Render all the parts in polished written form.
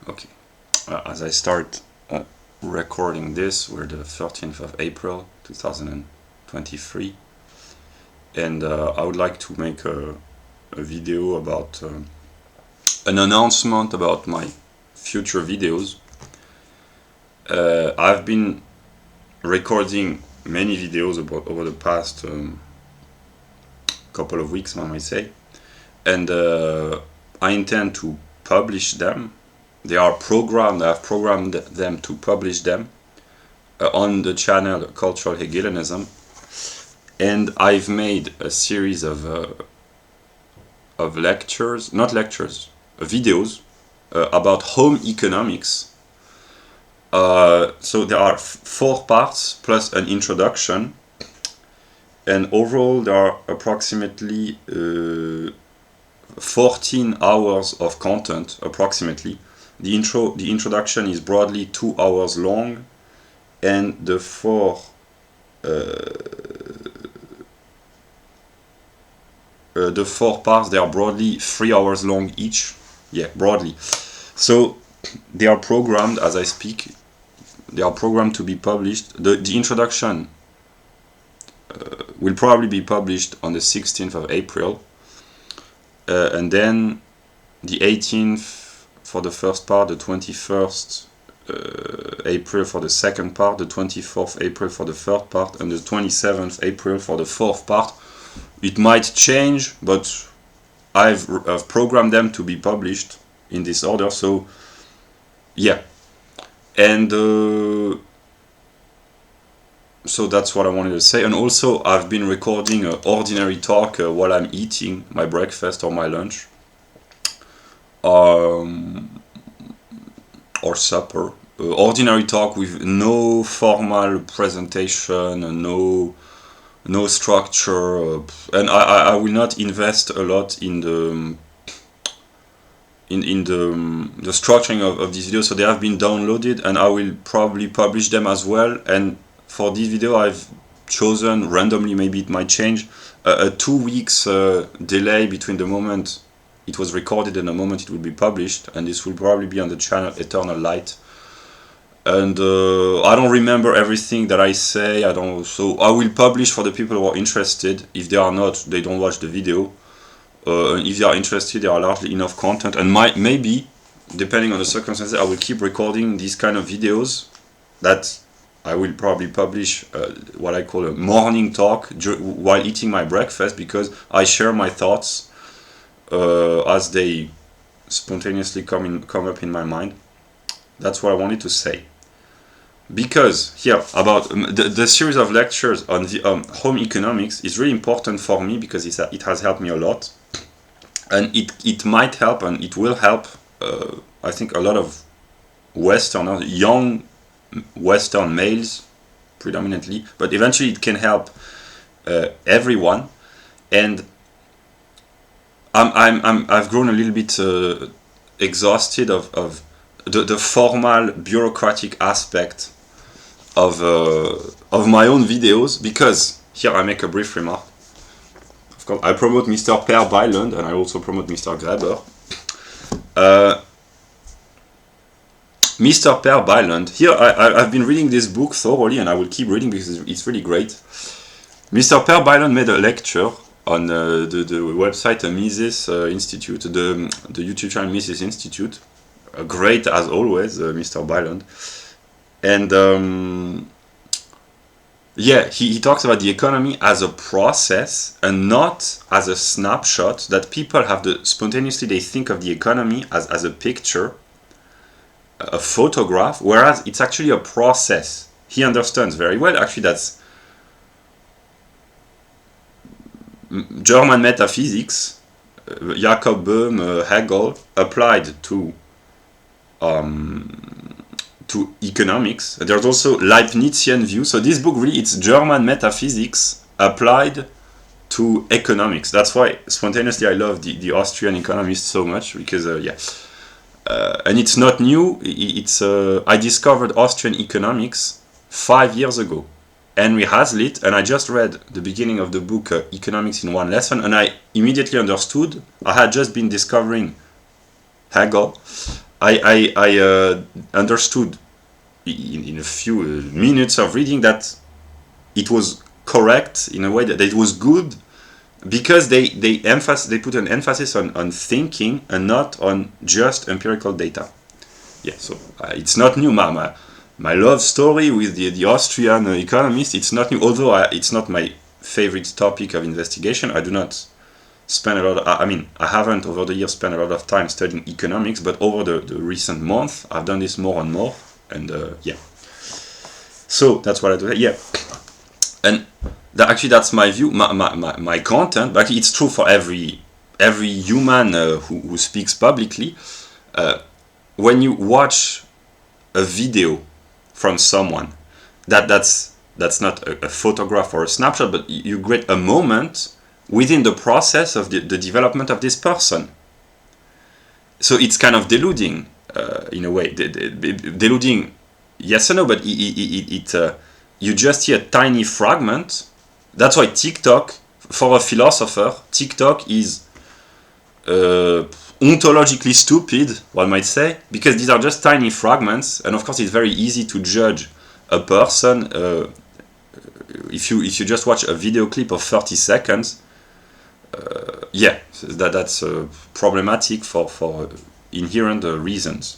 Okay, as I start recording this, we're the 13th of April 2023, and I would like to make a video about an announcement about my future videos. I've been recording many videos over the past couple of weeks, I might say, and I intend to publish them. They are programmed, I've programmed them to publish them on the channel Cultural Hegelianism, and I've made a series of lectures, not lectures, videos about home economics. So there are 4 parts plus an introduction, and overall there are approximately 14 hours of content, approximately. The introduction is broadly 2 hours long, and the 4 parts, they are broadly 3 hours long each. Yeah, broadly. So they are programmed as I speak. They are programmed to be published. The introduction will probably be published on the 16th of April, and then the 18th for the first part, the 21st April for the second part, the 24th April for the third part, and the 27th April for the fourth part. It might change, but I've programmed them to be published in this order, so yeah. And so that's what I wanted to say. And also I've been recording an ordinary talk while I'm eating my breakfast or my lunch, or supper. Ordinary talk with no formal presentation, no structure, and I will not invest a lot in the structuring of these videos. So they have been downloaded, and I will probably publish them as well. And for this video I've chosen randomly, maybe it might change, a 2 weeks delay between the moment it was recorded and the moment it will be published, and this will probably be on the channel Eternal Light. And I don't remember everything that I say, so I will publish for the people who are interested. If they are not, they don't watch the video. If they are interested, there are largely enough content, and maybe, depending on the circumstances, I will keep recording these kind of videos that I will probably publish what I call a morning talk while eating my breakfast, because I share my thoughts as they spontaneously come up in my mind. That's what I wanted to say. Because here, about the series of lectures on the home economics is really important for me, because it has helped me a lot, and it might help, and it will help I think a lot of young Western males predominantly, but eventually it can help everyone. And I've grown a little bit exhausted of the formal bureaucratic aspect of my own videos, because here I make a brief remark. Of course, I promote Mr. Per Bylund, and I also promote Mr. Graeber. Mr. Per Bylund, here I've been reading this book thoroughly, and I will keep reading because it's really great. Mr. Per Bylund made a lecture on the website Mises Institute, the YouTube channel Mises Institute. Great as always, Mr. Bylund. And yeah, he talks about the economy as a process and not as a snapshot, that people have spontaneously they think of the economy as a picture, a photograph, whereas it's actually a process. He understands very well, actually, that's German metaphysics, Jakob Böhm, Hegel, applied to economics. There's also Leibnizian view. So this book really, it's German metaphysics applied to economics. That's why spontaneously I love the Austrian economists so much, because and it's not new. I discovered Austrian economics 5 years ago. Henry Hazlitt, and I just read the beginning of the book Economics in One Lesson, and I immediately understood. I had just been discovering Hegel, I understood in a few minutes of reading that it was correct in a way that it was good, because they put an emphasis on thinking and not on just empirical data. Yeah, so it's not new. My love story with the Austrian economist, it's not new, although it's not my favorite topic of investigation. I do not spend a lot of, I mean, I haven't over the years spent a lot of time studying economics, but over the recent month, I've done this more and more, and yeah. So that's what I do. Yeah, and actually that's my view, my content. But actually, it's true for every human who speaks publicly. When you watch a video from someone, that's not a photograph or a snapshot, but you get a moment within the process of the development of this person. So it's kind of deluding in a way. Deluding, yes or no, but you just see a tiny fragment. That's why TikTok, for a philosopher, TikTok is ontologically stupid, one might say, because these are just tiny fragments, and of course it's very easy to judge a person if you just watch a video clip of 30 seconds. Yeah, that's problematic for inherent reasons,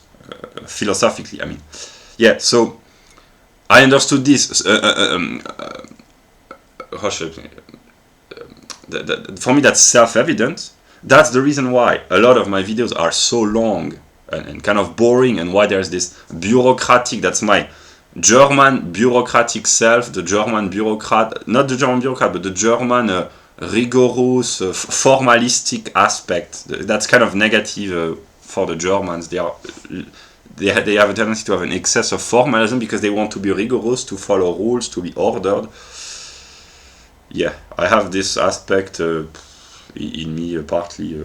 philosophically, I mean. Yeah, so I understood this. For me, that's self-evident. That's the reason why a lot of my videos are so long and kind of boring, and why there's this bureaucratic, that's my German bureaucratic self, the German bureaucrat, not the German bureaucrat, but the German rigorous, formalistic aspect. That's kind of negative for the Germans. They have a tendency to have an excess of formalism because they want to be rigorous, to follow rules, to be ordered. Yeah, I have this aspect in me partly.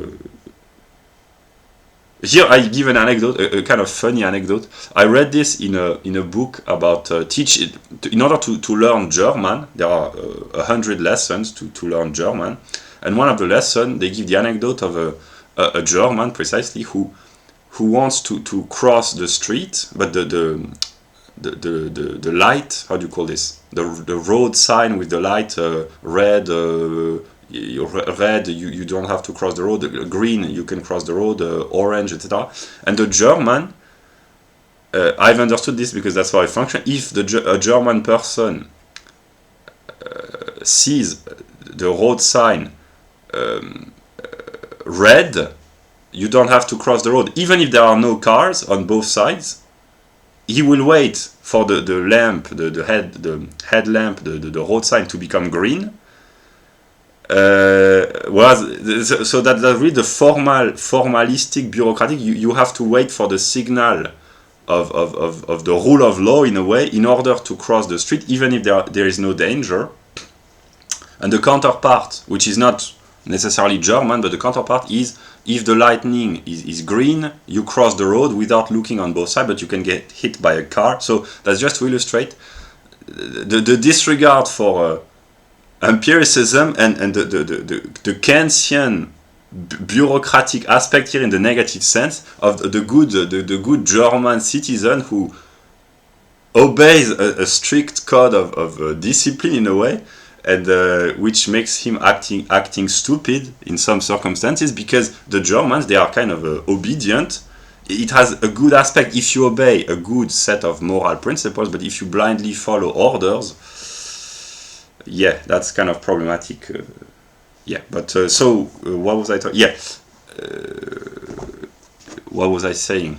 Here I give an anecdote, a kind of funny anecdote. I read this in a book about teaching. In order to learn German, there are 100 lessons to learn German, and one of the lessons they give the anecdote of a German precisely who wants to cross the street, but the light, how do you call this? The road sign with the light red. Red, you don't have to cross the road. Green, you can cross the road. Orange, etc. And the German, I've understood this because that's how I function. If a German person sees the road sign red, you don't have to cross the road. Even if there are no cars on both sides, he will wait for the lamp, the headlamp, the road sign to become green. So that really the formalistic, bureaucratic, you have to wait for the signal of the rule of law in a way in order to cross the street, even if there is no danger. And the counterpart, which is not necessarily German, but the counterpart is, if the lightning is green, you cross the road without looking on both sides, but you can get hit by a car. So that's just to illustrate the disregard for empiricism and the Kantian bureaucratic aspect here in the negative sense of the good German citizen who obeys a strict code of discipline in a way, and which makes him acting stupid in some circumstances, because the Germans, they are kind of obedient. It has a good aspect if you obey a good set of moral principles, but if you blindly follow orders, yeah, that's kind of problematic. Yeah, but so what was I talking? Yeah, what was I saying?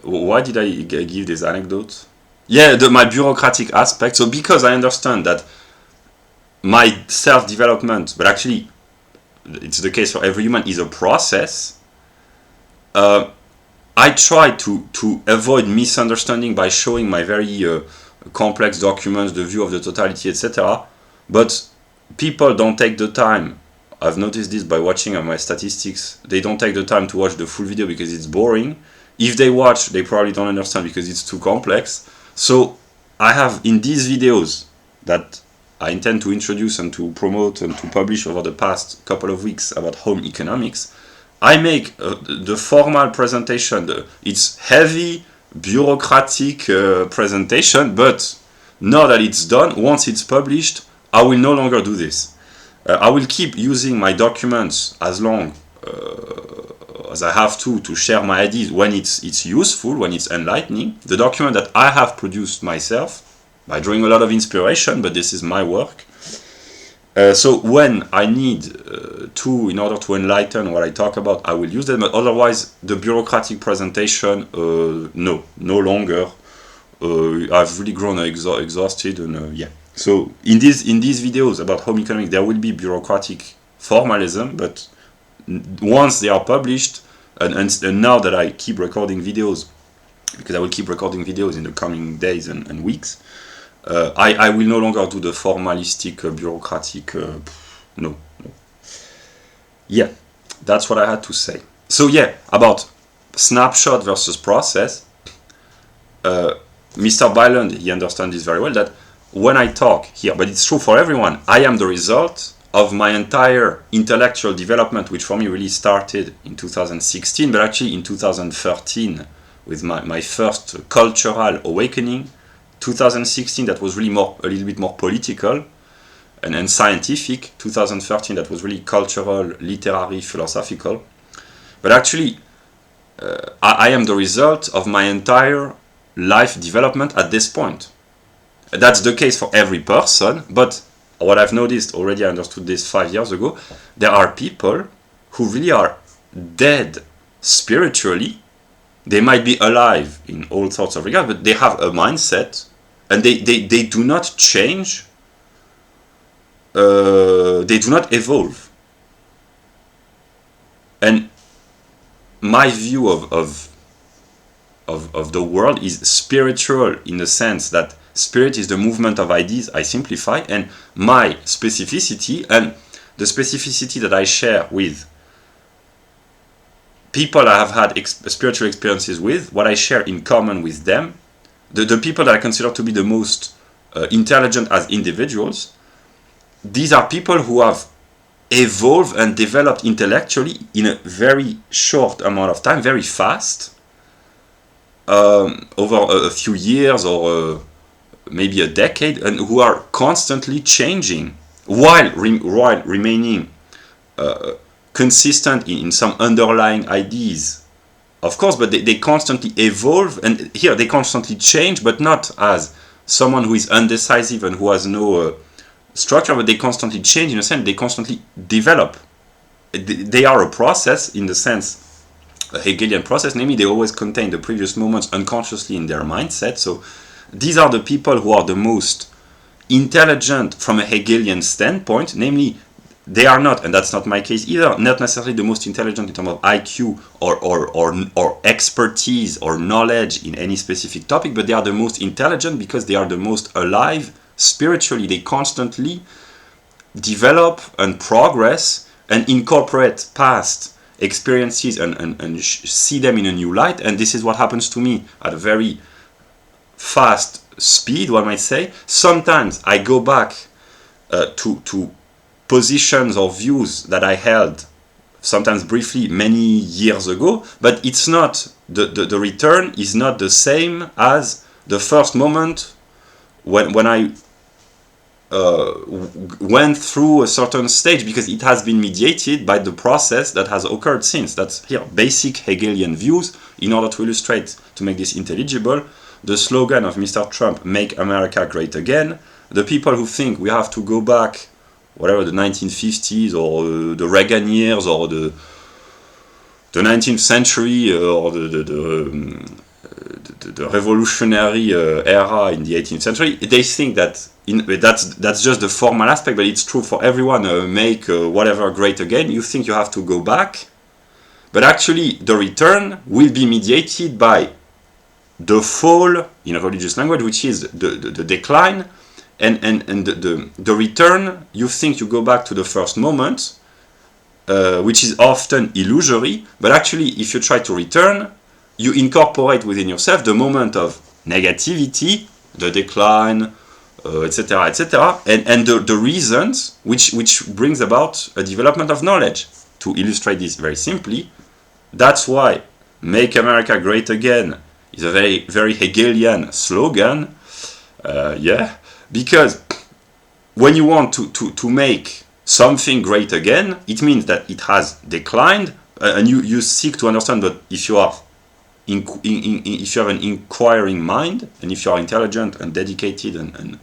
Why did I give this anecdote? Yeah, my bureaucratic aspect. So because I understand that my self-development, but actually it's the case for every human, is a process. I try to avoid misunderstanding by showing my very complex documents, the view of the totality, etc. But people don't take the time. I've noticed this by watching my statistics. They don't take the time to watch the full video because it's boring. If they watch, they probably don't understand because it's too complex. So I have in these videos that I intend to introduce and to promote and to publish over the past couple of weeks about home economics, I make the formal presentation, it's heavy, bureaucratic presentation, but now that it's done, once it's published, I will no longer do this. I will keep using my documents as long as I have to share my ideas when it's useful, when it's enlightening. The document that I have produced myself, by drawing a lot of inspiration, but this is my work. So when I need in order to enlighten what I talk about, I will use them, but otherwise the bureaucratic presentation, no longer. I've really grown exhausted, and yeah. So in these videos about home economics, there will be bureaucratic formalism, but once they are published, and now that I keep recording videos, because I will keep recording videos in the coming days and weeks, I will no longer do the formalistic, bureaucratic, no. Yeah, that's what I had to say. So yeah, about snapshot versus process, Mr. Bylund, he understands this very well, that when I talk here, but it's true for everyone, I am the result of my entire intellectual development, which for me really started in 2016, but actually in 2013 with my first cultural awakening. 2016, that was really a little bit more political and scientific. 2013, that was really cultural, literary, philosophical. But actually, I am the result of my entire life development at this point. That's the case for every person, but what I've noticed already, I understood this 5 years ago, there are people who really are dead spiritually. They might be alive in all sorts of regards, but they have a mindset, and they do not change, they do not evolve. And my view of the world is spiritual, in the sense that spirit is the movement of ideas. I simplify, and my specificity, and the specificity that I share with people I have had spiritual experiences with, what I share in common with them, the people that I consider to be the most intelligent as individuals, these are people who have evolved and developed intellectually in a very short amount of time, very fast, over a few years or maybe a decade, and who are constantly changing while remaining consistent in some underlying ideas, of course, but they constantly evolve, and here they constantly change, but not as someone who is undecisive and who has no structure, but they constantly change in a sense, they constantly develop. They are a process, in the sense, a Hegelian process, namely they always contain the previous moments unconsciously in their mindset. So these are the people who are the most intelligent from a Hegelian standpoint, namely they are not, and that's not my case either, not necessarily the most intelligent in terms of IQ or expertise or knowledge in any specific topic, but they are the most intelligent because they are the most alive spiritually. They constantly develop and progress and incorporate past experiences and see them in a new light. And this is what happens to me at a very fast speed, one might say. Sometimes I go back to positions or views that I held, sometimes briefly, many years ago, but it's not, the return is not the same as the first moment when I went through a certain stage, because it has been mediated by the process that has occurred since. That's here, basic Hegelian views. In order to illustrate, to make this intelligible, the slogan of Mr. Trump, "Make America Great Again," the people who think we have to go back, whatever, the 1950s or the Reagan years or the 19th century or the revolutionary era in the 18th century, they think that that's just the formal aspect, but it's true for everyone. Make whatever great again. You think you have to go back, but actually the return will be mediated by the fall, in a religious language, which is the decline, and the return. You think you go back to the first moment, which is often illusory, but actually if you try to return, you incorporate within yourself the moment of negativity, the decline, etc., and the reasons which brings about a development of knowledge. to illustrate this very simply, that's why "Make America Great Again" is a very, very Hegelian slogan. Yeah, because when you want to make something great again, it means that it has declined, and you seek to understand. But if you are if you have an inquiring mind, and if you are intelligent and dedicated and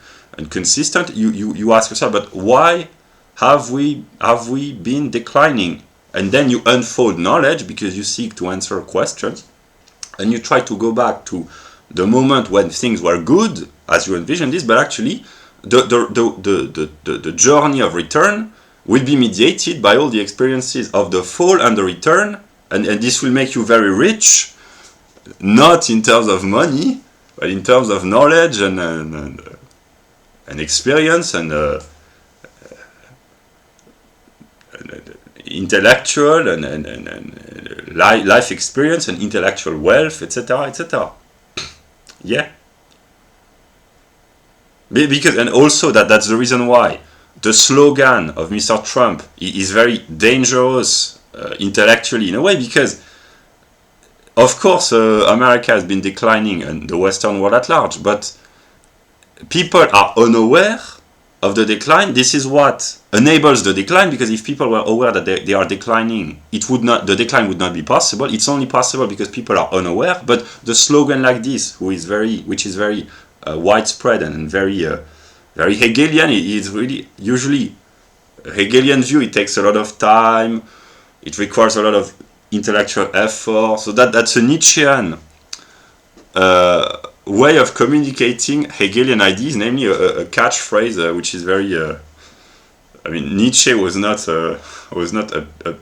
consistent, you ask yourself, but why have we been declining? And then you unfold knowledge because you seek to answer questions, and you try to go back to the moment when things were good as you envision this, but actually the journey of return will be mediated by all the experiences of the fall and the return, and this will make you very rich, not in terms of money, but in terms of knowledge and experience and intellectual and life experience and intellectual wealth, etc., etc. Yeah. Because, and also that's the reason why the slogan of Mr. Trump is very dangerous intellectually in a way, because of course America has been declining and the Western world at large, but people are unaware of the decline. This is what enables the decline, because if people were aware that they are declining, the decline would not be possible. It's only possible because people are unaware. But the slogan like this, which is very widespread and very very Hegelian, is really usually a Hegelian view. It takes a lot of time. It requires a lot of intellectual effort. So that's a Nietzschean way of communicating Hegelian ideas, namely a catchphrase, which is very. I mean, Nietzsche was not a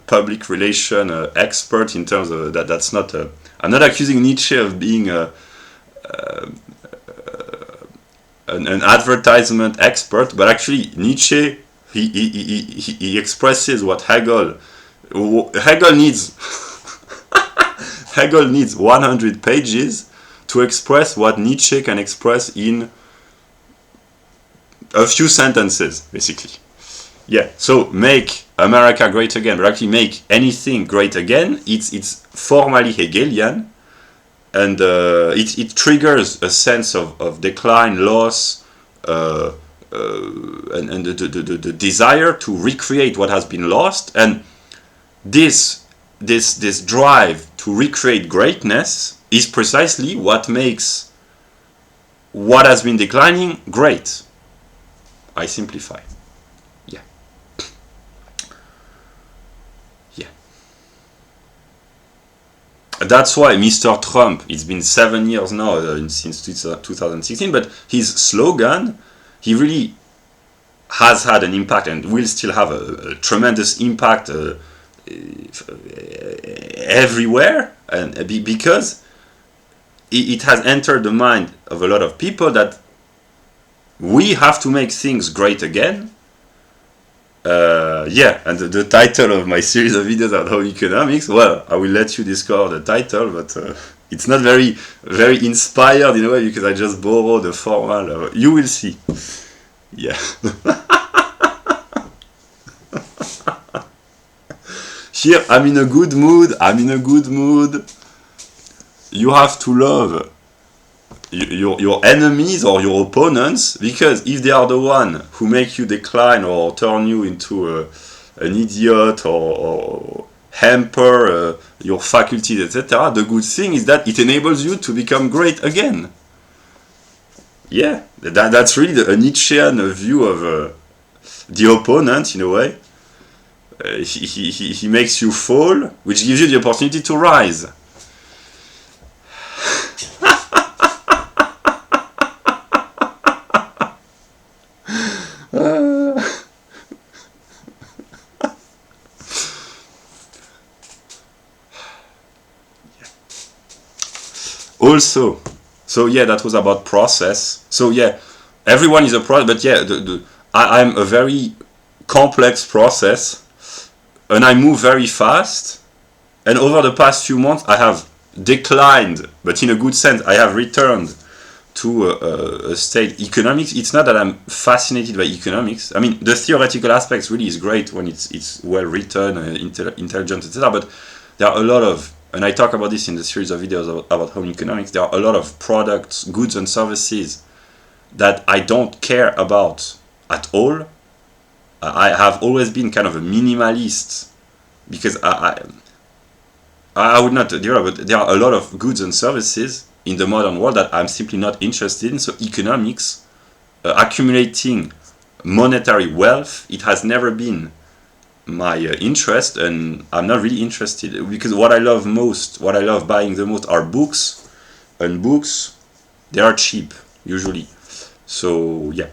public relation expert in terms of that. That's not. I'm not accusing Nietzsche of being an advertisement expert, but actually Nietzsche he expresses what Hegel needs. Hegel needs 100 pages to express what Nietzsche can express in a few sentences, basically. Yeah, so make America great again, but actually make anything great again, it's formally Hegelian, and it triggers a sense of decline, loss, and the desire to recreate what has been lost, and this drive to recreate greatness is precisely what makes what has been declining great. I simplify. Yeah. Yeah. That's why Mr. Trump, it's been 7 years now, since 2016, but his slogan, he really has had an impact and will still have a tremendous impact everywhere, and because it has entered the mind of a lot of people that we have to make things great again. Yeah, and the title of my series of videos on home economics, well, I will let you discover the title, but it's not very, very inspired in a way, because I just borrowed the formal. You will see. Yeah. Here, I'm in a good mood. You have to love your enemies or your opponents, because if they are the one who make you decline or turn you into an idiot or hamper your faculties, etc., the good thing is that it enables you to become great again. Yeah, that's really a Nietzschean view of the opponent in a way. He makes you fall, which gives you the opportunity to rise. Also, so yeah, that was about process. So yeah, everyone is a process, but yeah, I'm a very complex process, and I move very fast. And over the past few months, I have declined, but in a good sense, I have returned to a state. Economics, it's not that I'm fascinated by economics. I mean, the theoretical aspects really is great when it's well written, intelligent, etc. But there are a lot of, and I talk about this in the series of videos about home economics, there are a lot of products, goods and services that I don't care about at all. I have always been kind of a minimalist because I would not, but there are a lot of goods and services in the modern world that I'm simply not interested in. So economics, accumulating monetary wealth, it has never been my interest, and I'm not really interested, because what I love most, what I love buying the most are books, and books, they are cheap usually. So yeah.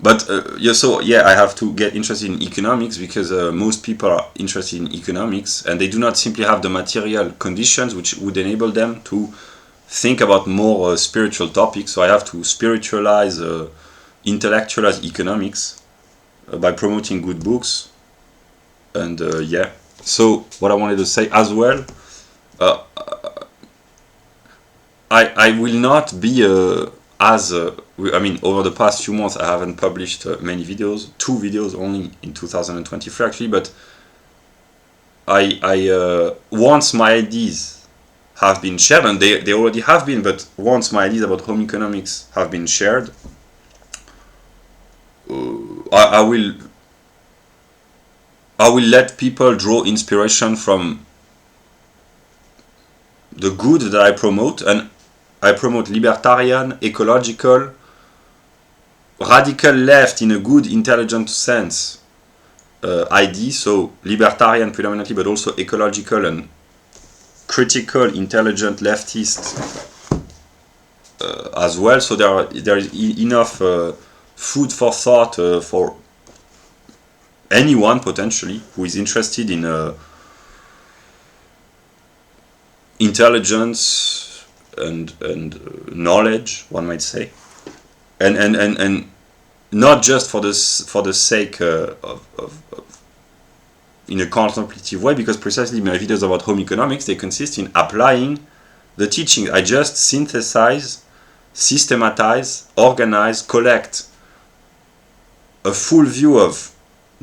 But I have to get interested in economics because most people are interested in economics and they do not simply have the material conditions which would enable them to think about more spiritual topics. So I have to spiritualize, intellectualize economics by promoting good books. And yeah, so what I wanted to say as well, I will not be I mean, over the past few months I haven't published many videos, 2 videos only in 2023 actually, but once my ideas have been shared, and they already have been, but once my ideas about home economics have been shared, I will let people draw inspiration from the good that I promote, and I promote libertarian, ecological, radical left in a good, intelligent sense ideas, so libertarian predominantly, but also ecological and critical, intelligent leftist as well. So there is enough food for thought for anyone potentially who is interested in intelligence and knowledge, one might say, and not just for the sake of in a contemplative way, because precisely my videos about home economics, they consist in applying the teachings. I just synthesize, systematize, organize, collect a full view of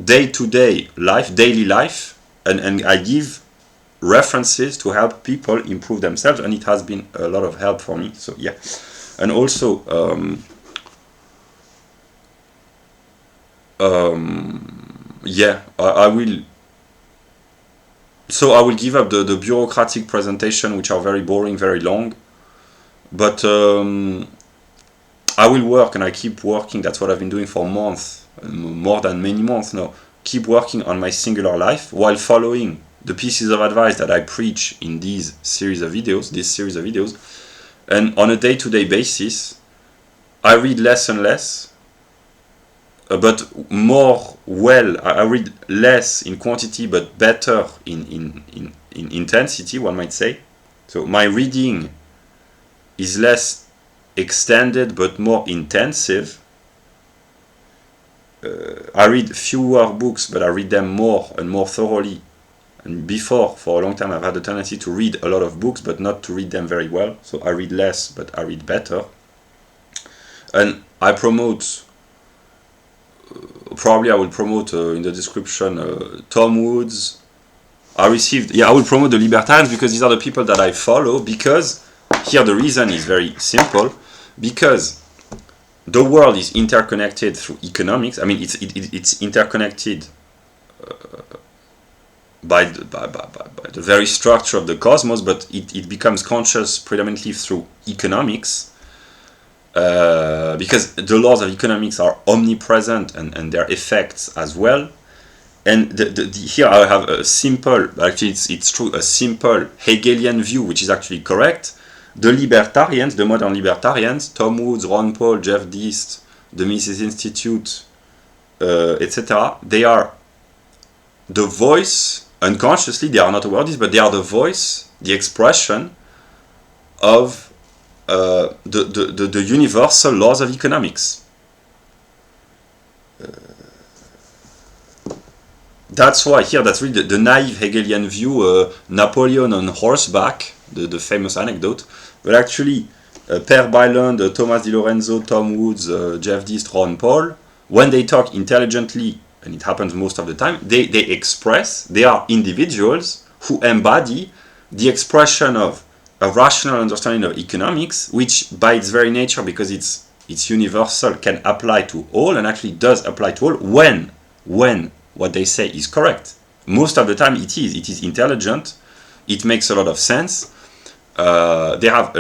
day-to-day life, daily life, and I give references to help people improve themselves, and it has been a lot of help for me. So yeah, and also yeah, I will give up the bureaucratic presentation, which are very boring, very long, but I will work, and I keep working. That's what I've been doing for months, more than many months now. Keep working on my singular life while following the pieces of advice that I preach in this series of videos. And on a day-to-day basis, I read less and less, but more well. I read less in quantity, but better in intensity, one might say. So my reading is less extended, but more intensive. I read fewer books, but I read them more and more thoroughly. And before, for a long time, I've had a tendency to read a lot of books, but not to read them very well. So I read less, but I read better. And I promote, probably I will promote in the description, Tom Woods. I will promote the libertarians, because these are the people that I follow, because here the reason is very simple, because the world is interconnected through economics. I mean, it's interconnected by the very structure of the cosmos, but it becomes conscious predominantly through economics, because the laws of economics are omnipresent, and their effects as well. And here I have a simple, actually it's true, a simple Hegelian view, which is actually correct. The libertarians, the modern libertarians, Tom Woods, Ron Paul, Jeff Deist, the Mises Institute, etc., they are the voice, unconsciously, they are not aware of this, but they are the voice, the expression of the universal laws of economics. That's why here, that's really the naive Hegelian view, Napoleon on horseback, the famous anecdote. But actually, Per Bylund, Thomas Di Lorenzo, Tom Woods, Jeff Deist, Ron Paul, when they talk intelligently, and it happens most of the time, they are individuals who embody the expression of a rational understanding of economics, which by its very nature, because it's universal, can apply to all, and actually does apply to all when what they say is correct. Most of the time it is intelligent, it makes a lot of sense. They have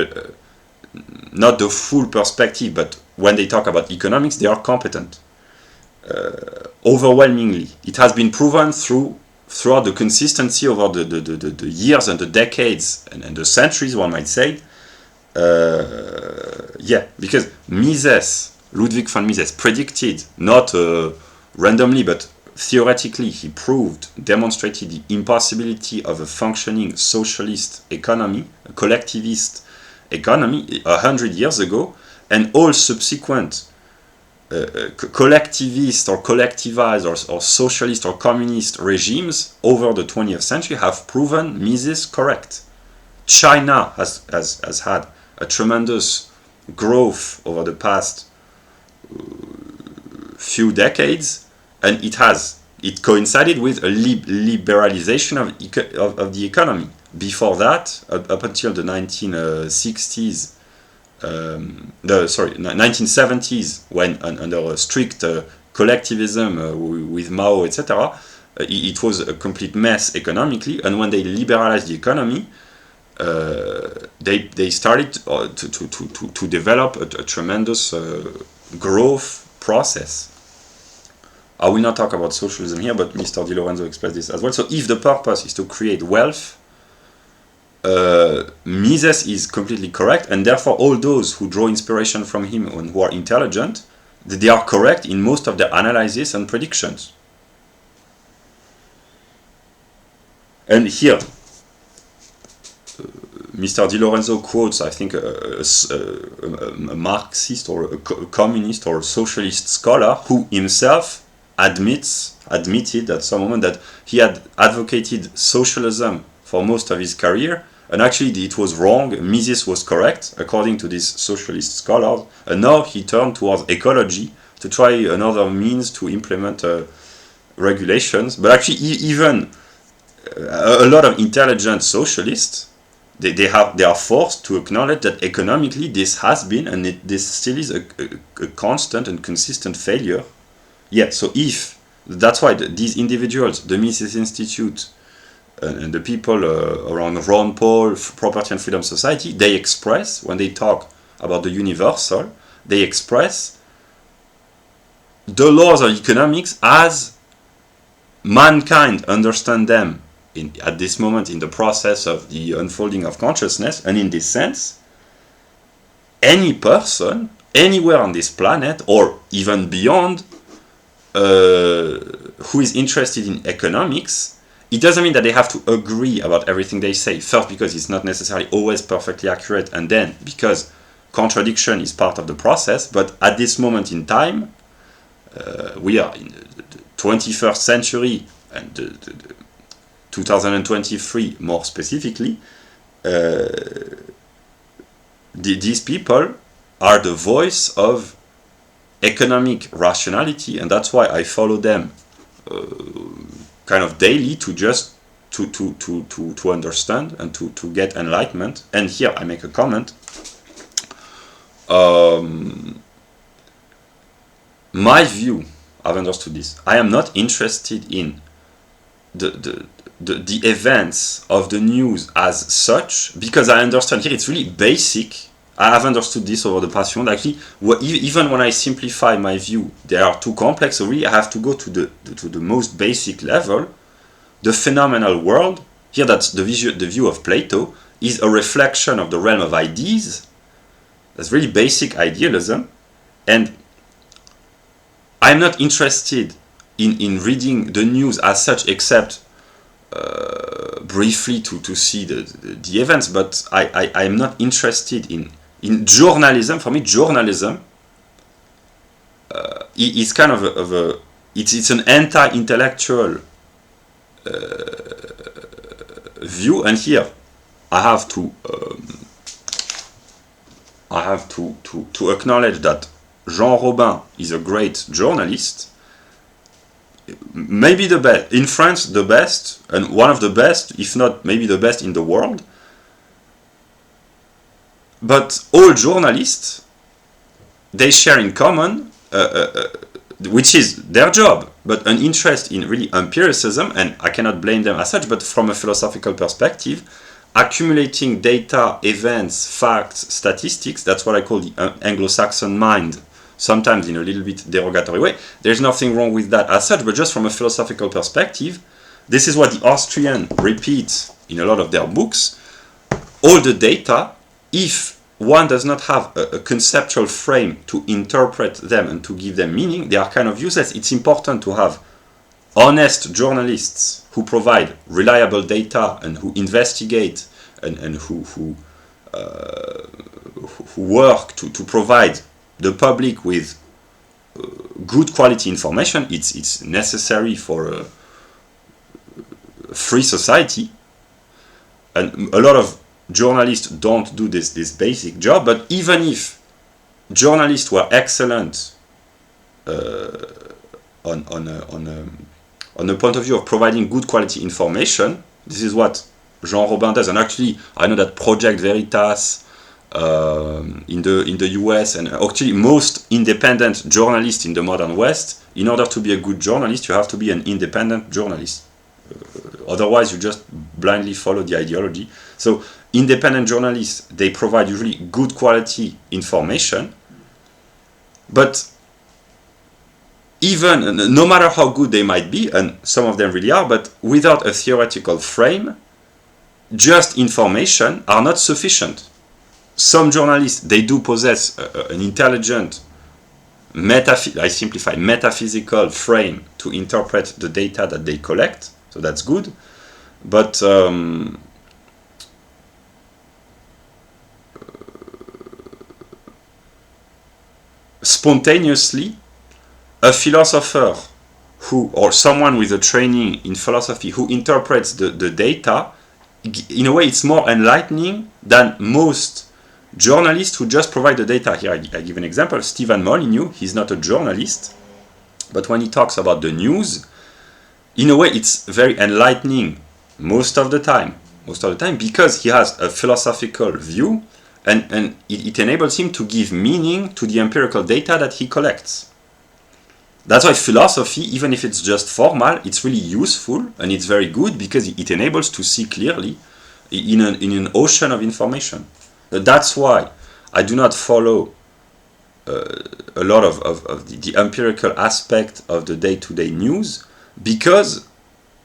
not the full perspective, but when they talk about economics, they are competent. Overwhelmingly, it has been proven throughout the consistency over the years and the decades and the centuries, one might say. Because Ludwig von Mises predicted, not randomly, but theoretically, he demonstrated the impossibility of a functioning socialist economy, a collectivist economy, 100 years ago, and all subsequent collectivist or collectivized or socialist or communist regimes over the 20th century have proven Mises correct. China has had a tremendous growth over the past few decades, and it coincided with a liberalization of the economy. Before that, up until the 1960s, 1970s, when under a strict collectivism with Mao, etc., it was a complete mess economically. And when they liberalized the economy, they started to develop a tremendous growth process. I will not talk about socialism here, but Mr. Di Lorenzo expressed this as well. So if the purpose is to create wealth, Mises is completely correct, and therefore all those who draw inspiration from him and who are intelligent, they are correct in most of their analysis and predictions. And here, Mr. Di Lorenzo quotes, I think, a Marxist or a communist or a socialist scholar who himself admitted at some moment that he had advocated socialism for most of his career, and actually it was wrong. Mises was correct according to this socialist scholar, and now he turned towards ecology to try another means to implement regulations. But actually even a lot of intelligent socialists, they are forced to acknowledge that economically this has been, and this still is, a constant and consistent failure. So that's why these individuals, the Mises Institute, and the people around Ron Paul, Property and Freedom Society, they express, when they talk about the universal, they express the laws of economics as mankind understand them at this moment in the process of the unfolding of consciousness. And in this sense, any person, anywhere on this planet, or even beyond, who is interested in economics, it doesn't mean that they have to agree about everything they say. First, because it's not necessarily always perfectly accurate, and then because contradiction is part of the process. But at this moment in time, we are in the 21st century, and 2023 more specifically. These people are the voice of economic rationality, and that's why I follow them kind of daily, to just to understand and to get enlightenment. And here I make a comment. My view, I've understood this. I am not interested in the events of the news as such, because I understand here it's really basic. I have understood this over the past few months. Actually, even when I simplify my view, they are too complex. So really, I have to go to the most basic level. The phenomenal world, here that's the view of Plato, is a reflection of the realm of ideas. That's really basic idealism. And I'm not interested in reading the news as such, except briefly to see the events. But I am not interested in journalism. For me, journalism is kind of it's an anti-intellectual view. And here I have to I have to acknowledge that Jean Robin is a great journalist, maybe the best, in France the best, and one of the best, if not maybe the best in the world. But all journalists, they share in common, which is their job, but an interest in really empiricism, and I cannot blame them as such, but from a philosophical perspective, accumulating data, events, facts, statistics, that's what I call the Anglo-Saxon mind, sometimes in a little bit derogatory way. There's nothing wrong with that as such, but just from a philosophical perspective, this is what the Austrian repeats in a lot of their books. All the data, if one does not have a conceptual frame to interpret them and to give them meaning, they are kind of useless. It's important to have honest journalists who provide reliable data and who investigate and who work to provide the public with good quality information. It's necessary for a free society, and a lot of journalists don't do this basic job. But even if journalists were excellent on the point of view of providing good quality information, this is what Jean Robin does. And actually, I know that Project Veritas in the US, and actually most independent journalists in the modern West, in order to be a good journalist, you have to be an independent journalist. Otherwise, you just blindly follow the ideology. So independent journalists, they provide usually good quality information, but even no matter how good they might be, and some of them really are, but without a theoretical frame, just information are not sufficient. Some journalists, they do possess an intelligent, I simplify, metaphysical frame to interpret the data that they collect, so that's good. But spontaneously, a philosopher who, or someone with a training in philosophy who interprets the data, in a way it's more enlightening than most journalists who just provide the data. Here I give an example. Stefan Molyneux, he's not a journalist, but when he talks about the news, in a way it's very enlightening most of the time, because he has a philosophical view, and it enables him to give meaning to the empirical data that he collects. That's why philosophy, even if it's just formal, it's really useful and it's very good because it enables to see clearly in an ocean of information. That's why I do not follow a lot of the empirical aspect of the day-to-day news, because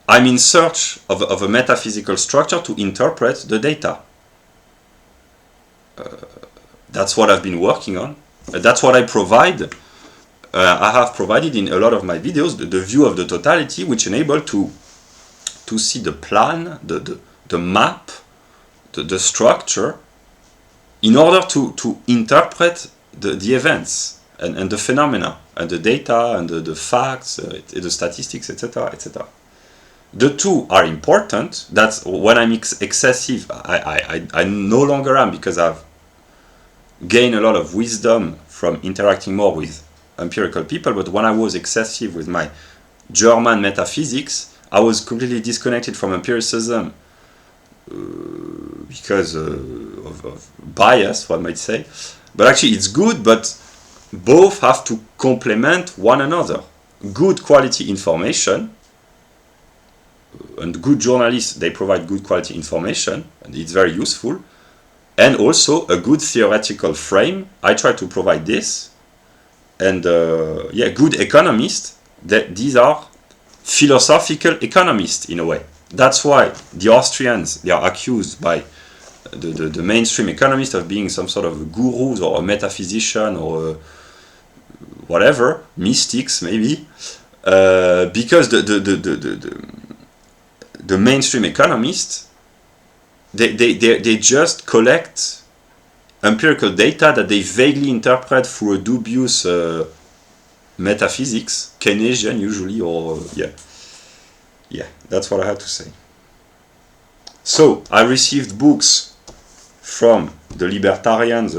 I'm in search of a metaphysical structure to interpret the data. That's what I've been working on. That's what I provide. I have provided in a lot of my videos the view of the totality, which enable to see the plan, the map, the structure, in order to interpret the events and the phenomena and the data and the facts, the statistics, etc., etc. The two are important. That's when I'm excessive. I no longer am, because I've gained a lot of wisdom from interacting more with empirical people. But when I was excessive with my German metaphysics, I was completely disconnected from empiricism because of bias, one might say. But actually it's good, but both have to complement one another. Good quality information, and good journalists, they provide good quality information, and it's very useful. And also a good theoretical frame. I try to provide this. And good economists, these are philosophical economists in a way. That's why the Austrians, they are accused by the mainstream economists of being some sort of gurus or a metaphysician or whatever, mystics maybe, because the mainstream economists, they just collect empirical data that they vaguely interpret through a dubious metaphysics, Keynesian usually, or yeah, that's what I had to say. So I received books from the libertarians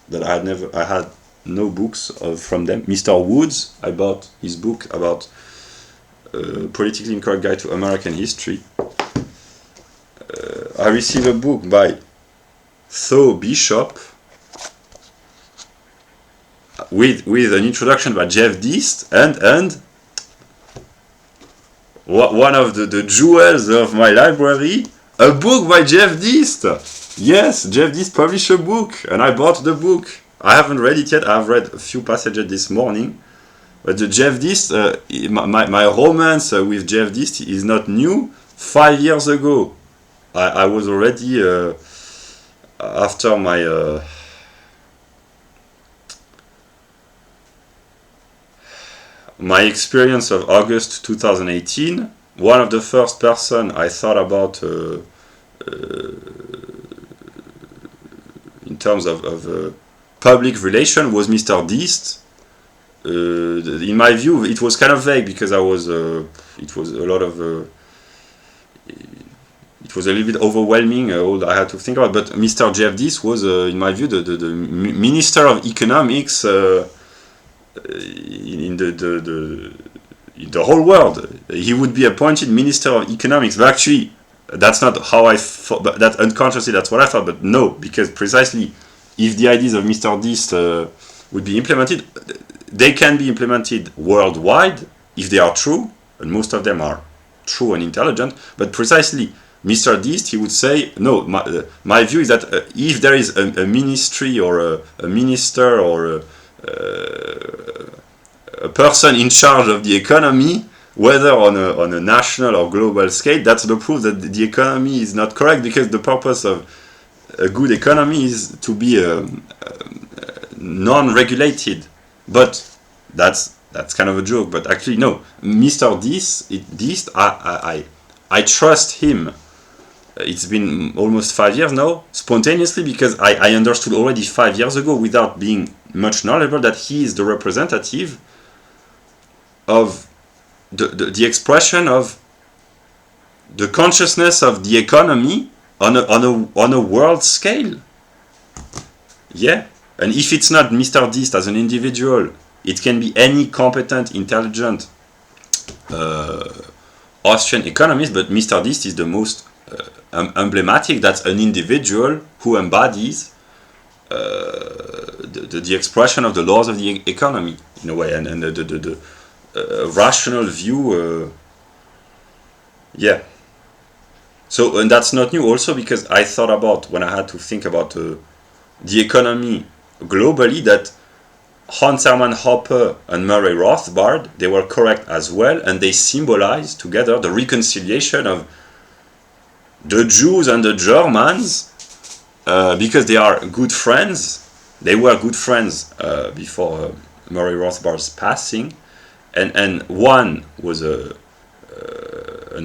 that I had no books from them. Mr. Woods, I bought his book about Politically Incorrect Guide to American History. I received a book by Bishop with an introduction by Jeff Deist and one of the jewels of my library, a book by Jeff Deist. Yes, Jeff Deist published a book, and I bought the book. I haven't read it yet. I've read a few passages this morning. But the Jeff Deist, my romance with Jeff Deist is not new. 5 years ago, I was already, after my experience of August 2018, one of the first person I thought about in terms of public relation was Mr. Deist. In my view, it was kind of vague because it was a little bit overwhelming, all I had to think about. But Mr. Jeff Deist was, in my view, the Minister of Economics in the whole world. He would be appointed Minister of Economics. But actually, that's not how I thought. But that unconsciously, that's what I thought. But no, because precisely, if the ideas of Mr. Deist would be implemented, they can be implemented worldwide if they are true, and most of them are true and intelligent. But precisely, Mr. Deist, he would say, no, my view is that if there is a ministry or a minister or a person in charge of the economy, whether on a national or global scale, that's the proof that the economy is not correct, because the purpose of a good economy is to be non-regulated. But that's kind of a joke. But actually, no, Mr. Deist, I trust him. It's been almost 5 years now, spontaneously, because I understood already 5 years ago, without being much knowledgeable, that he is the representative of the expression of the consciousness of the economy on a world scale. Yeah, and if it's not Mr. Deist as an individual, it can be any competent, intelligent Austrian economist, but Mr. Deist is the most emblematic. That's an individual who embodies the expression of the laws of the economy, in a way, and the rational view. Yeah. So, and that's not new also, because I thought about, when I had to think about the economy globally, that Hans Hermann Hoppe and Murray Rothbard, they were correct as well, and they symbolize together the reconciliation of the Jews and the Germans, because they are good friends. They were good friends before Murray Rothbard's passing, and one was an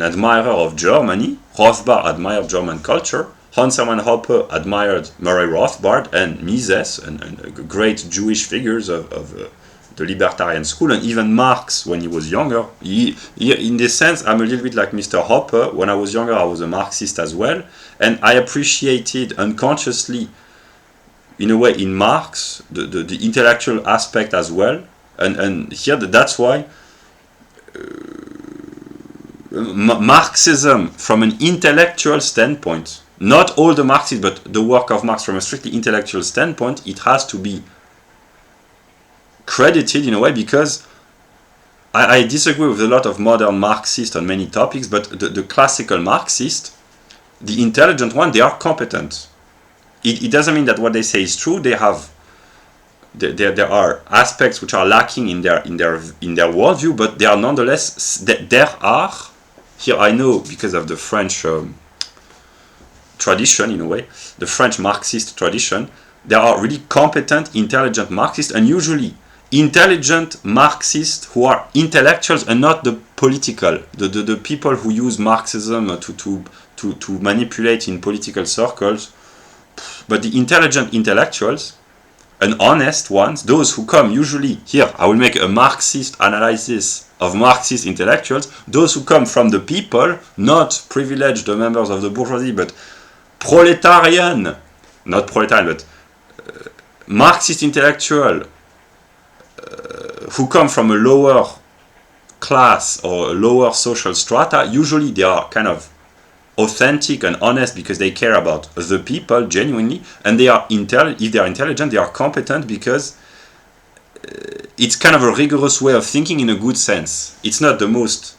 admirer of Germany. Rothbard admired German culture. Hans Hermann Hoppe admired Murray Rothbard and Mises, and great Jewish figures of the libertarian school, and even Marx when he was younger. In this sense, I'm a little bit like Mr. Hoppe. When I was younger, I was a Marxist as well, and I appreciated unconsciously, in a way, in Marx, the intellectual aspect as well, and here that's why Marxism, from an intellectual standpoint, not all the Marxists, but the work of Marx from a strictly intellectual standpoint, it has to be credited in a way, because I disagree with a lot of modern Marxists on many topics, but the classical Marxists, the intelligent one, they are competent. It doesn't mean that what they say is true. There are aspects which are lacking in their worldview, but they are nonetheless, there are, here I know because of the French tradition, in a way, the French Marxist tradition, there are really competent, intelligent Marxists, and usually intelligent Marxists who are intellectuals and not the political, the people who use Marxism to manipulate in political circles, but the intelligent intellectuals and honest ones, those who come usually, here I will make a Marxist analysis of Marxist intellectuals, those who come from the people, not privileged members of the bourgeoisie, but proletarian, not proletarian, but Marxist intellectual who come from a lower class or a lower social strata, usually they are kind of authentic and honest because they care about the people genuinely, and they are if they are intelligent, they are competent because it's kind of a rigorous way of thinking in a good sense. It's not the most,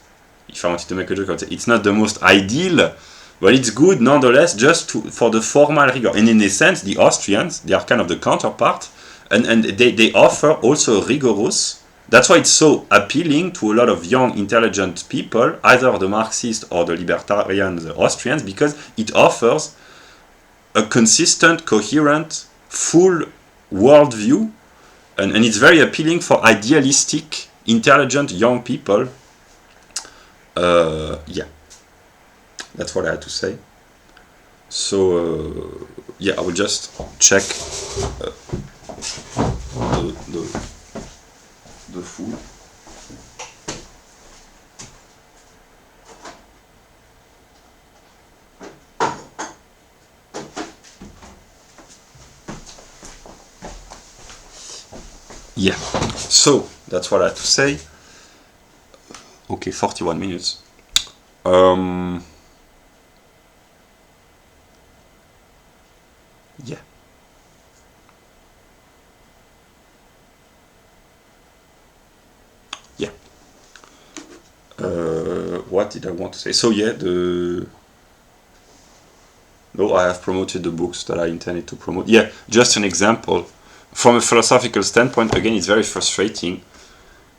if I wanted to make a joke, I would say it's not the most ideal, but it's good nonetheless, just for the formal rigor. And in a sense, the Austrians, they are kind of the counterpart, and they offer also a rigorous. That's why it's so appealing to a lot of young, intelligent people, either the Marxists or the libertarians, the Austrians, because it offers a consistent, coherent, full worldview, and it's very appealing for idealistic, intelligent young people. Yeah, that's what I had to say. So, yeah, I will just check the food. Yeah, so that's what I had to say. Okay, 41 minutes. Yeah. Yeah. What did I want to say? So yeah, no, I have promoted the books that I intended to promote. Yeah, just an example. From a philosophical standpoint, again, it's very frustrating.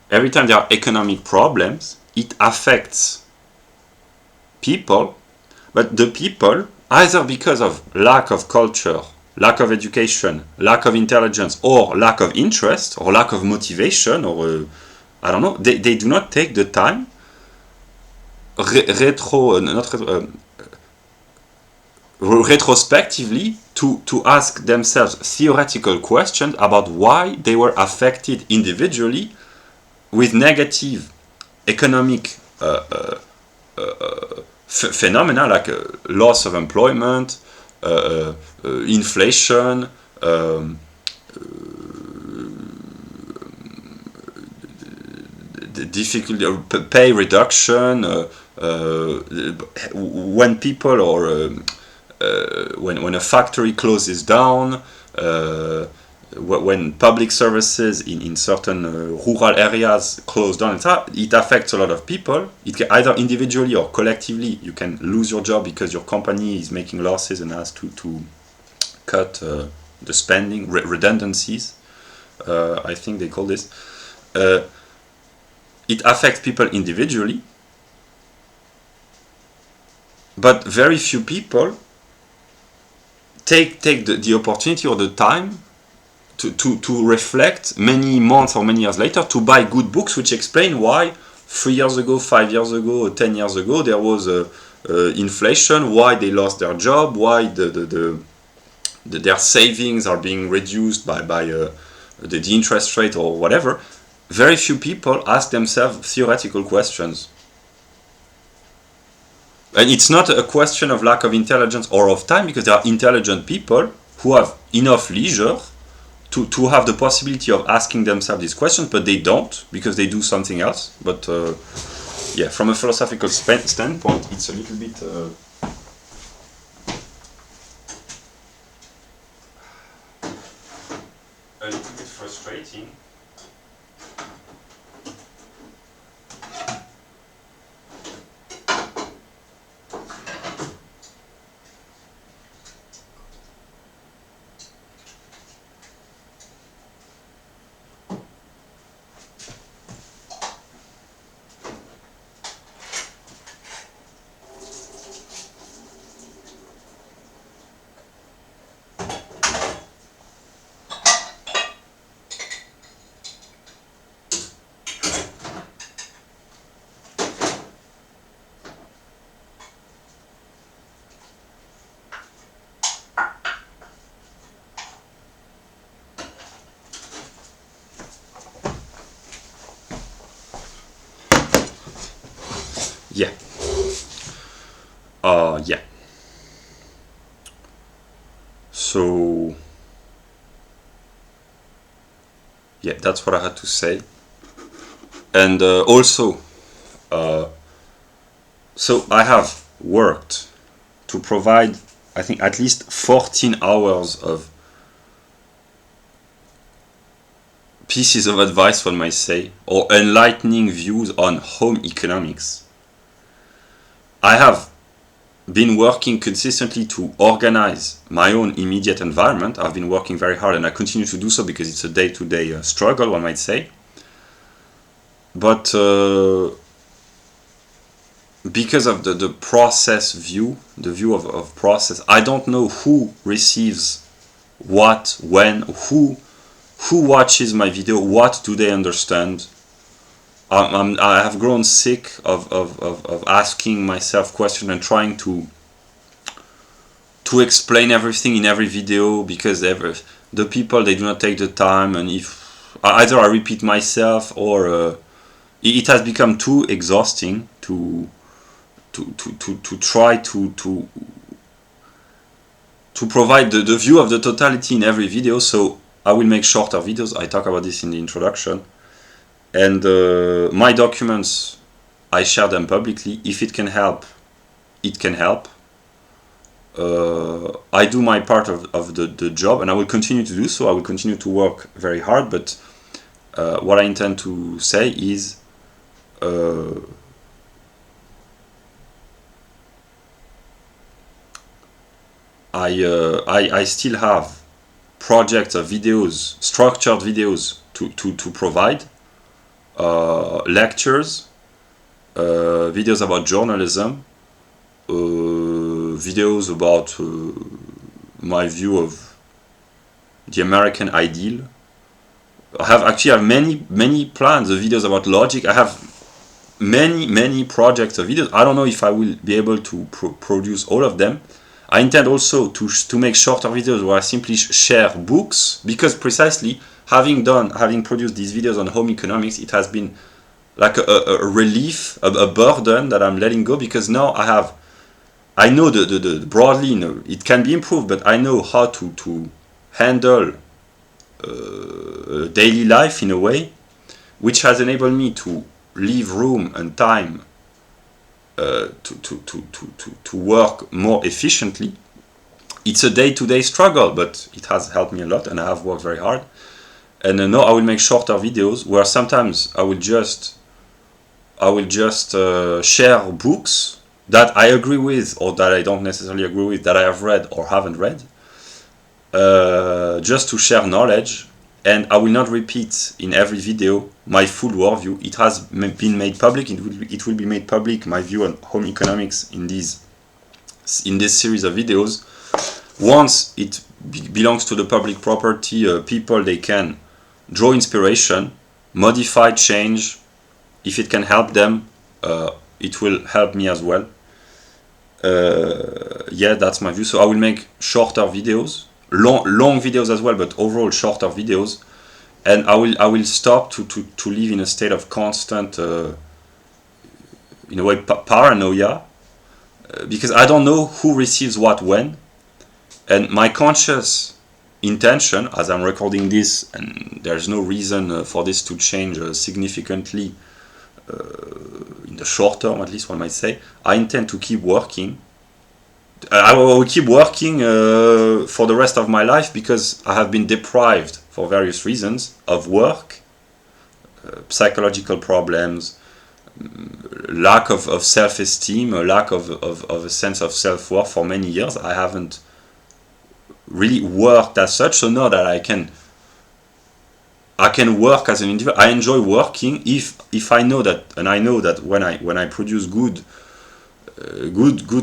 Every time there are economic problems, it affects people, but the people, either because of lack of culture, lack of education, lack of intelligence, or lack of interest, or lack of motivation, or I don't know, they do not take the time retrospectively to ask themselves theoretical questions about why they were affected individually with negative economic phenomena like loss of employment, inflation, difficulty, pay reduction, when people or when a factory closes down, when public services in certain rural areas close down, it affects a lot of people. It can, either individually or collectively, you can lose your job because your company is making losses and has to cut the spending, redundancies, I think they call this. It affects people individually, but very few people take the opportunity or the time to reflect many months or many years later, to buy good books which explain why 3 years ago, 5 years ago, 10 years ago there was inflation, why they lost their job, why their savings are being reduced by the interest rate or whatever. Very few people ask themselves theoretical questions. And it's not a question of lack of intelligence or of time, because there are intelligent people who have enough leisure to have the possibility of asking themselves these questions, but they don't because they do something else. But yeah, from a philosophical standpoint, it's a little bit frustrating. Yeah. Yeah. So yeah, that's what I had to say. And also, so I have worked to provide, I think, at least 14 hours of pieces of advice, one might say, or enlightening views on home economics. I have been working consistently to organize my own immediate environment. I've been working very hard, and I continue to do so because it's a day-to-day struggle, one might say. But because of the process view, the view of process, I don't know who receives what, when, who watches my video, what do they understand. I have grown sick of asking myself questions and trying to explain everything in every video, because the people, they do not take the time, and if either I repeat myself or it has become too exhausting to try to provide the view of the totality in every video. So I will make shorter videos. I talk about this in the introduction. And my documents, I share them publicly. If it can help, it can help. I do my part of the job, and I will continue to do so. I will continue to work very hard, but what I intend to say is I still have projects of videos, structured videos to provide, lectures, videos about journalism, videos about my view of the American ideal. I have many plans of videos about logic. I have many projects of videos. I don't know if I will be able to produce all of them. I intend also to make shorter videos where I simply share books, because precisely having produced these videos on home economics, it has been like a relief, a burden that I'm letting go, because now I know the broadly, it can be improved, but I know how to handle daily life in a way which has enabled me to leave room and time to work more efficiently. It's a day-to-day struggle, but it has helped me a lot, and I have worked very hard. And now I will make shorter videos where sometimes I will just share books that I agree with or that I don't necessarily agree with, that I have read or haven't read, just to share knowledge. And I will not repeat in every video my full worldview. It has been made public. It will be made public, my view on home economics in this series of videos. Once it belongs to the public property, people, they can draw inspiration, modify, change. If it can help them, it will help me as well. Yeah, that's my view. So I will make shorter videos, long videos as well, but overall shorter videos. And I will stop to live in a state of constant, in a way, paranoia, because I don't know who receives what when. And my conscious intention, as I'm recording this, and there's no reason for this to change significantly in the short term, at least one might say, I intend to keep working. I will keep working for the rest of my life, because I have been deprived for various reasons of work, psychological problems, lack of self-esteem, a lack of a sense of self-worth for many years. I haven't really worked as such, so now that I can work as an individual. I enjoy working if I know that, and I know that when I produce good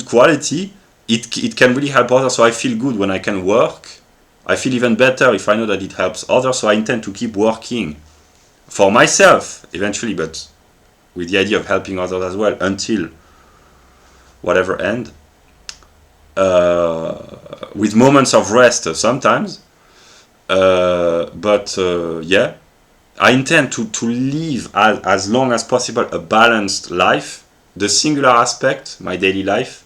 quality, it can really help others. So I feel good when I can work. I feel even better if I know that it helps others. So I intend to keep working for myself eventually, but with the idea of helping others as well, until whatever end. With moments of rest sometimes. But yeah, I intend to live as long as possible a balanced life, the singular aspect, my daily life,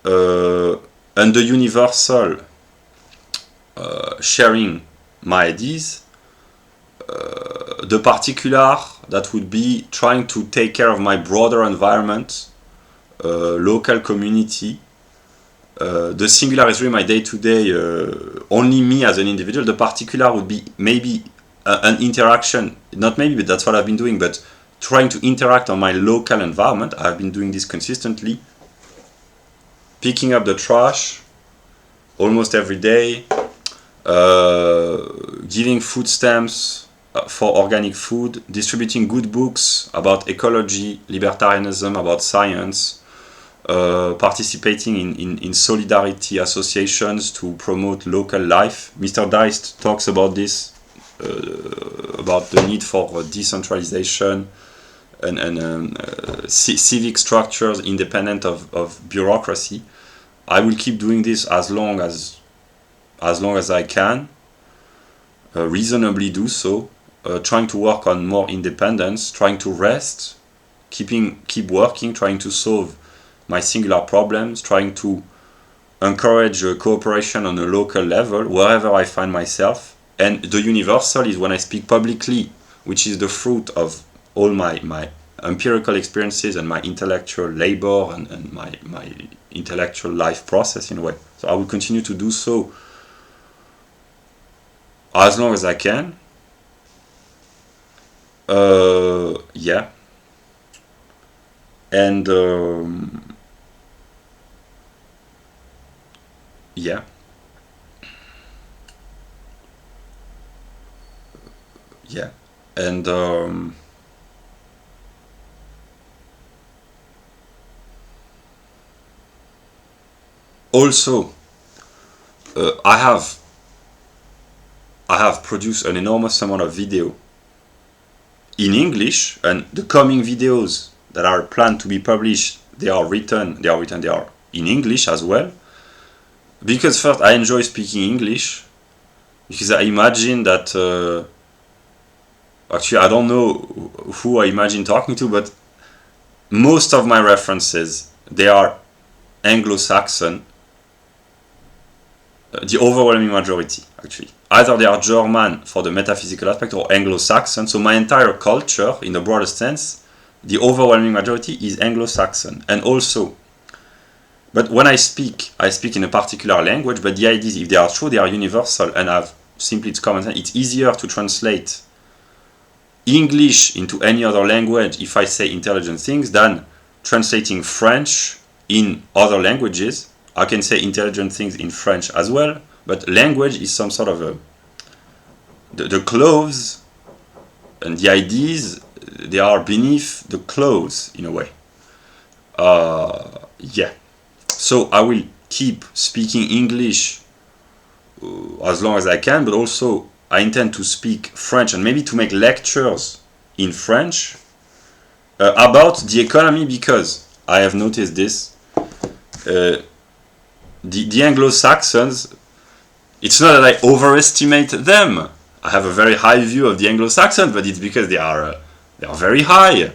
and the universal, sharing my ideas, the particular, that would be trying to take care of my broader environment, local community. The singular is really my day-to-day, only me as an individual. The particular would be maybe an interaction, not maybe, but that's what I've been doing, but trying to interact on my local environment. I've been doing this consistently. Picking up the trash almost every day, giving food stamps for organic food, distributing good books about ecology, libertarianism, about science, participating in solidarity associations to promote local life. Mr. Deist talks about this, about the need for decentralization and civic structures independent of bureaucracy. I will keep doing this as long as I can, reasonably do so, trying to work on more independence, trying to rest, keep working, trying to solve my singular problems, trying to encourage cooperation on a local level wherever I find myself. And the universal is when I speak publicly, which is the fruit of all my empirical experiences and my intellectual labor and my intellectual life process in a way. So I will continue to do so as long as I can. Yeah. And yeah. Yeah. And also I have produced an enormous amount of video in English, and the coming videos that are planned to be published, they are in English as well. Because first, I enjoy speaking English, because I imagine that, actually I don't know who I imagine talking to, but most of my references, they are Anglo-Saxon, the overwhelming majority actually. Either they are German for the metaphysical aspect or Anglo-Saxon, so my entire culture in the broadest sense, the overwhelming majority is Anglo-Saxon. And also, but when I speak in a particular language, but the ideas, if they are true, they are universal, and it's common sense. It's easier to translate English into any other language if I say intelligent things than translating French in other languages. I can say intelligent things in French as well, but language is some sort of the clothes and the ideas, they are beneath the clothes in a way. Yeah. So I will keep speaking English as long as I can, but also I intend to speak French and maybe to make lectures in French about the economy, because I have noticed this. The Anglo-Saxons, it's not that I overestimate them. I have a very high view of the Anglo-Saxons, but it's because they are very high.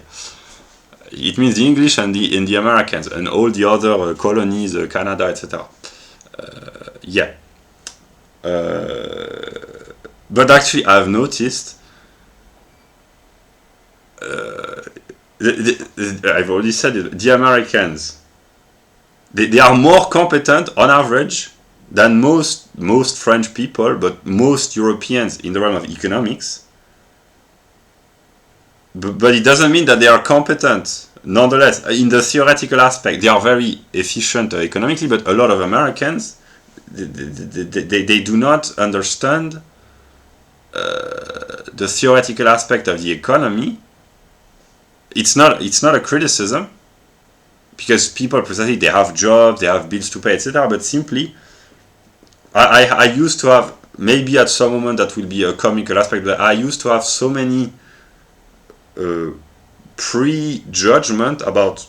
It means the English and the Americans and all the other colonies, Canada, etc. Yeah. But actually, I've noticed. I've already said it. The Americans, they are more competent on average than most French people, but most Europeans in the realm of economics. But it doesn't mean that they are competent. Nonetheless, in the theoretical aspect, they are very efficient economically, but a lot of Americans, they do not understand the theoretical aspect of the economy. It's not a criticism, because people precisely, they have jobs, they have bills to pay, etc. But simply, I used to have, maybe at some moment that will be a comical aspect, but I used to have so many prejudgment about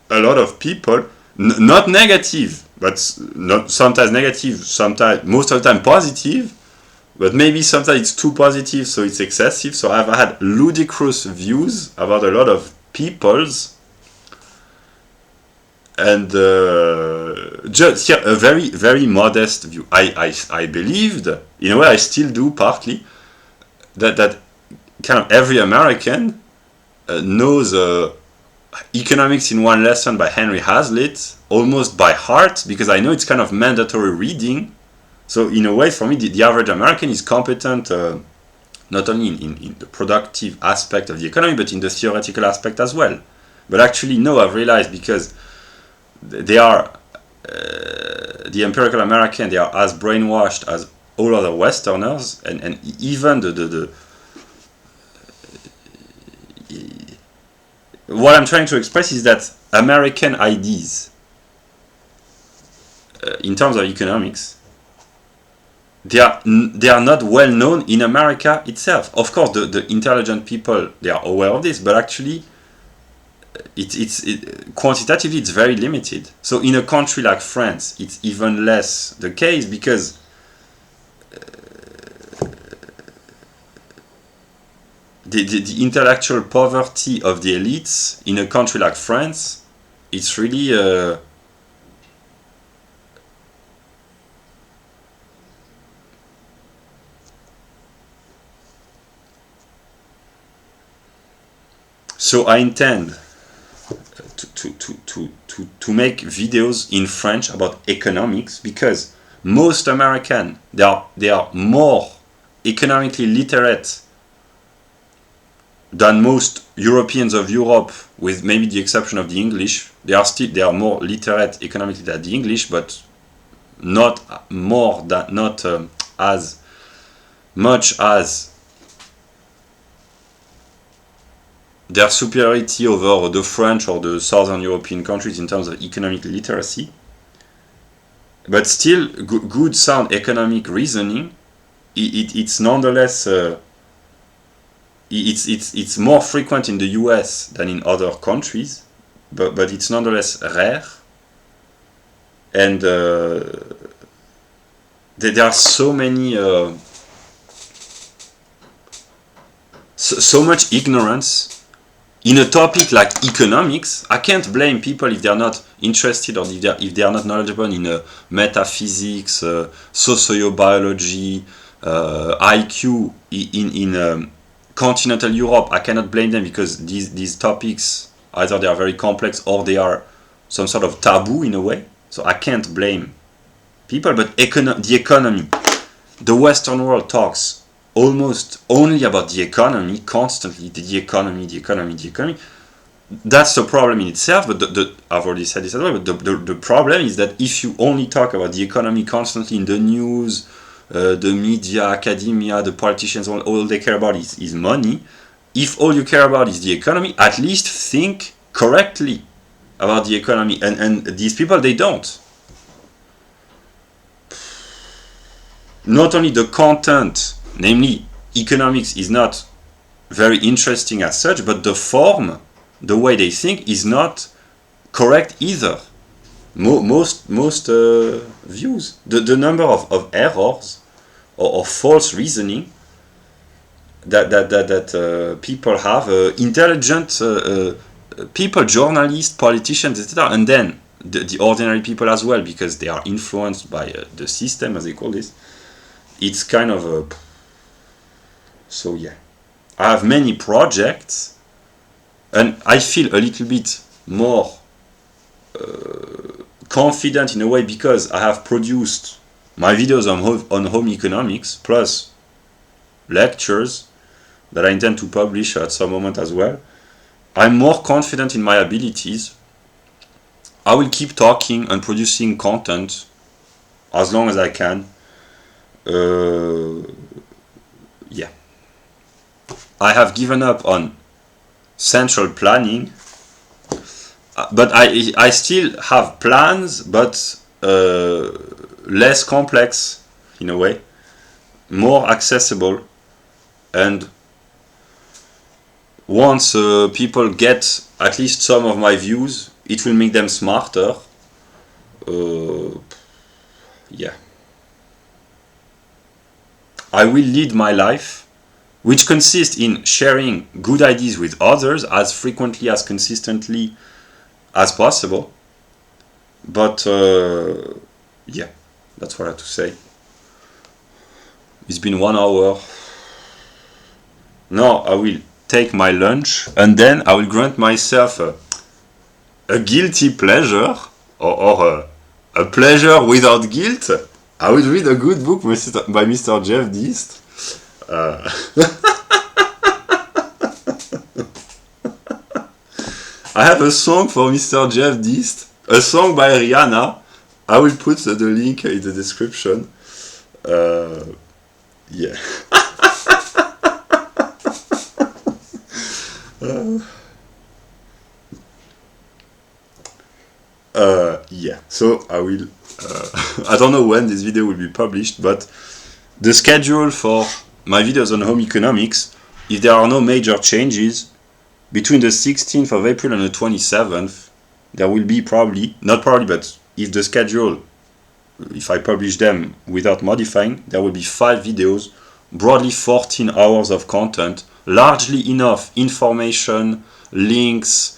a lot of people, not negative, but not sometimes negative, sometimes, most of the time positive, but maybe sometimes it's too positive, so it's excessive. So I've had ludicrous views about a lot of people's, and just here, a very, very modest view. I believed, in a way I still do partly, that kind of every American knows economics in one lesson by Henry Hazlitt almost by heart, because I know it's kind of mandatory reading. So in a way, for me, the average American is competent not only in the productive aspect of the economy, but in the theoretical aspect as well. But actually, no, I've realized, because they are the empirical American, they are as brainwashed as all other Westerners, and even what I'm trying to express is that American ideas in terms of economics, they are not well known in America itself. Of course, the intelligent people, they are aware of this, but actually quantitatively it's very limited. So in a country like France, it's even less the case, because the intellectual poverty of the elites in a country like France, it's really so I intend to make videos in French about economics, because most American, they are more economically literate than most Europeans of Europe, with maybe the exception of the English. They are more literate economically than the English, but not as much as their superiority over the French or the Southern European countries in terms of economic literacy. But still, good sound economic reasoning, it's nonetheless it's more frequent in the US than in other countries, but it's nonetheless rare. And there are so many so much ignorance in a topic like economics. I can't blame people if they are not interested, or if they are not knowledgeable in metaphysics, sociobiology, IQ in continental Europe. I cannot blame them, because these topics, either they are very complex or they are some sort of taboo in a way. So I can't blame people, but the economy, the Western world talks almost only about the economy constantly. The economy. That's the problem in itself. But I've already said this as well. But the problem is that if you only talk about the economy constantly in the news, the media, academia, the politicians, all they care about is money. If all you care about is the economy, at least think correctly about the economy. And these people, they don't. Not only the content, namely economics, is not very interesting as such, but the form, the way they think, is not correct either. Most views, the number of errors or false reasoning that people have, intelligent people, journalists, politicians, etc., and then the ordinary people as well, because they are influenced by the system, as they call this. It's kind of a... So yeah, I have many projects, and I feel a little bit more confident in a way, because I have produced my videos on home economics, plus lectures that I intend to publish at some moment as well. I'm more confident in my abilities. I will keep talking and producing content as long as I can. Yeah, I have given up on central planning, but I still have plans, but less complex in a way, more accessible, and once people get at least some of my views, it will make them smarter. Yeah, I will lead my life, which consists in sharing good ideas with others as frequently, as consistently as possible. But yeah, that's what I have to say. It's been 1 hour. No, I will take my lunch and then I will grant myself a guilty pleasure or a pleasure without guilt. I will read a good book by Mr. Jeff Deist. I have a song for Mr. Jeff Deist, a song by Rihanna. I will put the link in the description. Yeah. Yeah, so I will I don't know when this video will be published, but the schedule for my videos on home economics, if there are no major changes, between the 16th of April and the 27th, there will be not probably, but if the schedule, if I publish them without modifying, there will be 5 videos, broadly 14 hours of content, largely enough information, links,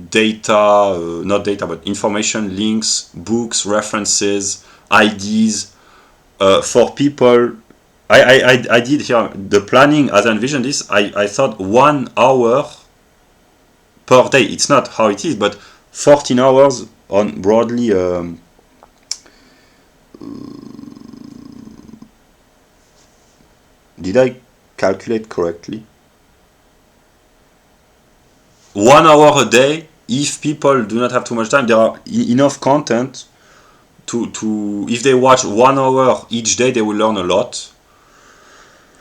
data, not data, but information, links, books, references, IDs, for people. I did here the planning as I envisioned this. I thought 1 hour per day. It's not how it is, but 14 hours on broadly. Did I calculate correctly? 1 hour a day. If people do not have too much time, there are enough content to if they watch 1 hour each day, they will learn a lot.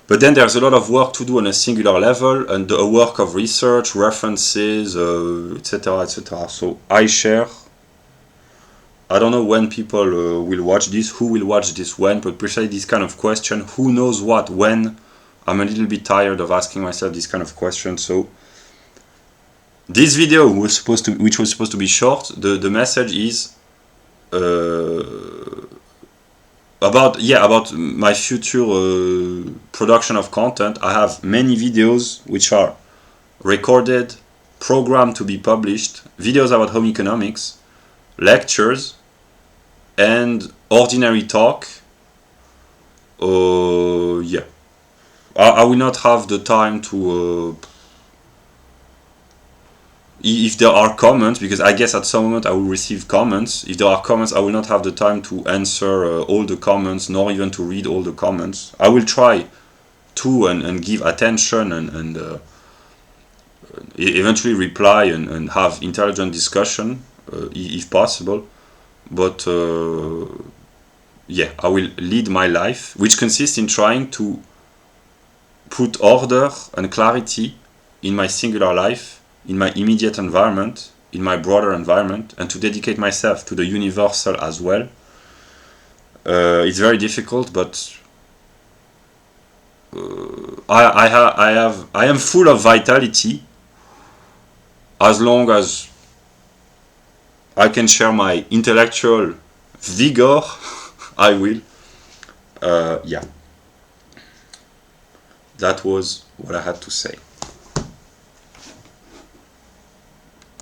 But then there's a lot of work to do on a singular level, and a work of research, references, etc., etc. So I share. I don't know when people will watch this, who will watch this when, but precisely this kind of question, who knows what, when, I'm a little bit tired of asking myself this kind of question. So this video which was supposed to be short, the message is about my future production of content. I have many videos which are recorded, programmed to be published, videos about home economics, lectures, and ordinary talk. Yeah, I will not have the time to if there are comments, because I guess at some moment I will receive comments. If there are comments, I will not have the time to answer all the comments, nor even to read all the comments. I will try to and give attention and eventually reply and have intelligent discussion if possible. But yeah, I will lead my life, which consists in trying to put order and clarity in my singular life, in my immediate environment, in my broader environment, and to dedicate myself to the universal as well. It's very difficult, but I am full of vitality as long as I can share my intellectual vigor. I will. Yeah, that was what I had to say.